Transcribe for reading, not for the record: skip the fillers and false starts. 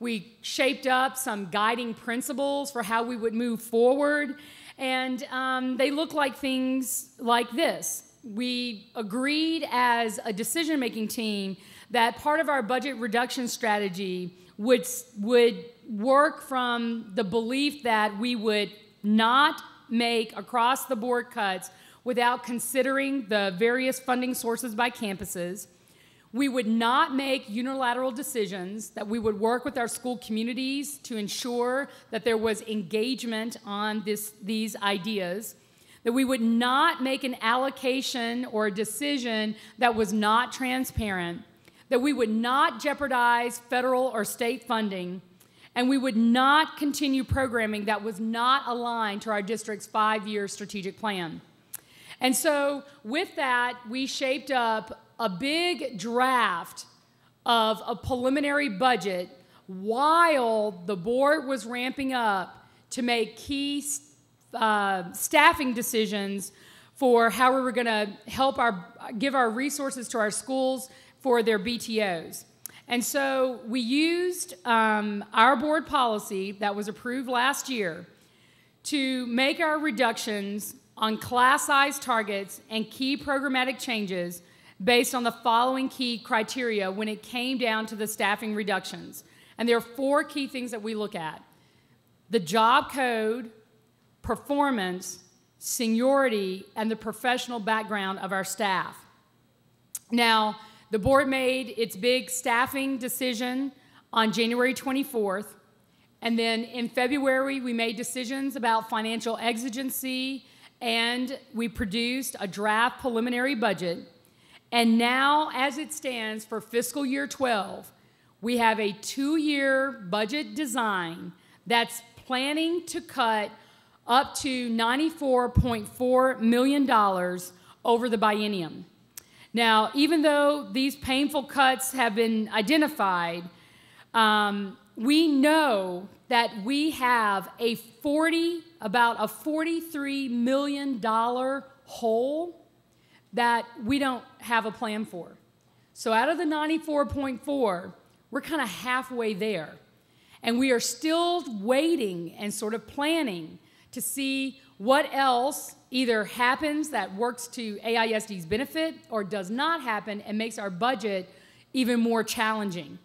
We shaped up some guiding principles for how we would move forward, and they look like things like this. We agreed as a decision-making team that part of our budget reduction strategy would work from the belief that we would not make across-the-board cuts without considering the various funding sources by campuses. We would not make unilateral decisions, that we would work with our school communities to ensure that there was engagement on these ideas, that we would not make an allocation or a decision that was not transparent, that we would not jeopardize federal or state funding, and we would not continue programming that was not aligned to our district's 5-year strategic plan. And so with that, we shaped up a big draft of a preliminary budget while the board was ramping up to make key staffing decisions for how we were going to help give our resources to our schools for their BTOs. And so we used our board policy that was approved last year to make our reductions on class size targets and key programmatic changes based on the following key criteria when it came down to the staffing reductions. And there are 4 key things that we look at: the job code, performance, seniority, and the professional background of our staff. Now, the board made its big staffing decision on January 24th, and then in February we made decisions about financial exigency, and we produced a draft preliminary budget. And now, as it stands for fiscal year 12, we have a 2-year budget design that's planning to cut up to $94.4 million over the biennium. Now, even though these painful cuts have been identified, we know that we have about a $43 million hole that we don't have a plan for. So out of the 94.4, we're kind of halfway there. And we are still waiting and sort of planning to see what else either happens that works to AISD's benefit or does not happen and makes our budget even more challenging.